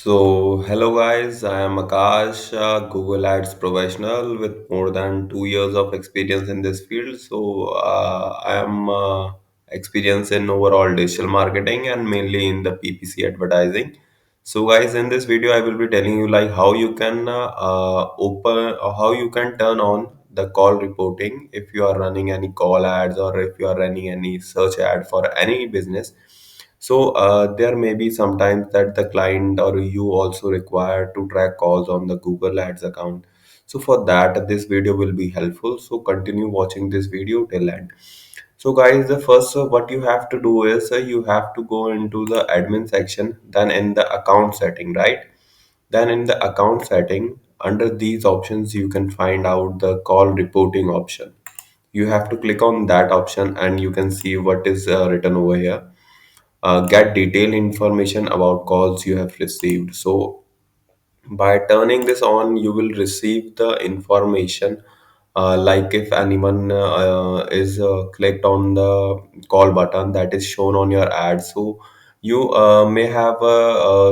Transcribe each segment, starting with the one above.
Hello guys, I am Akash, Google Ads professional with more than 2 years of experience in this field. I am experienced in overall digital marketing and mainly in the PPC advertising. So, guys, in this video, I will be telling you like how you can open or how you can turn on the call reporting if you are running any call ads or if you are running any search ad for any business. There may be sometimes that the client or you also require to track calls on the Google Ads account. So for that, this video will be helpful. So continue watching this video till end. So guys, the first what you have to do is you have to go into the admin section, then in the account setting, right? Then in the account setting, under these options, you can find out the call reporting option. You have to click on that option and you can see what is written over here. Get detailed information about calls you have received. So by turning this on, you will receive the information like if anyone is clicked on the call button that is shown on your ad. So you may have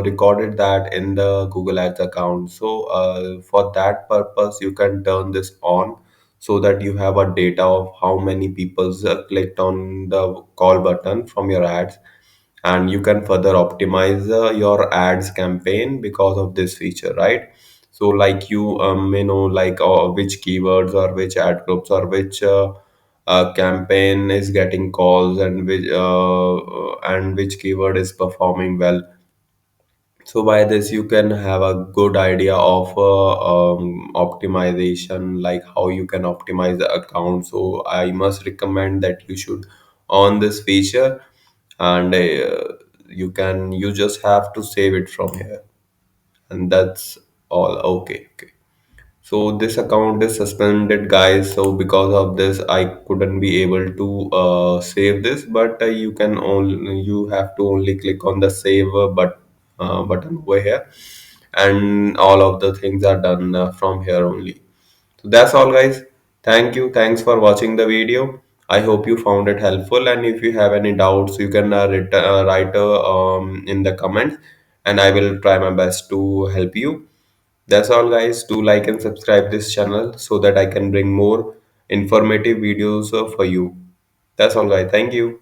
recorded that in the Google Ads account. For that purpose, you can turn this on so that you have a data of how many people clicked on the call button from your ads, and you can further optimize your ads campaign because of this feature, right? So like you may know like which keywords or which ad groups or which campaign is getting calls and which keyword is performing well. So by this you can have a good idea of optimization, like how you can optimize the account. So I must recommend that you should on this feature, and you just have to save it from here, and that's all. Okay. So this account is suspended, guys. So because of this, I couldn't be able to save this. But you have to only click on the save button over here, and all of the things are done from here only. So that's all, guys. Thank you. Thanks for watching the video. I hope you found it helpful. And if you have any doubts, you can write in the comments, and I will try my best to help you. That's all, guys. Do like and subscribe this channel so that I can bring more informative videos for you. That's all, guys. Thank you.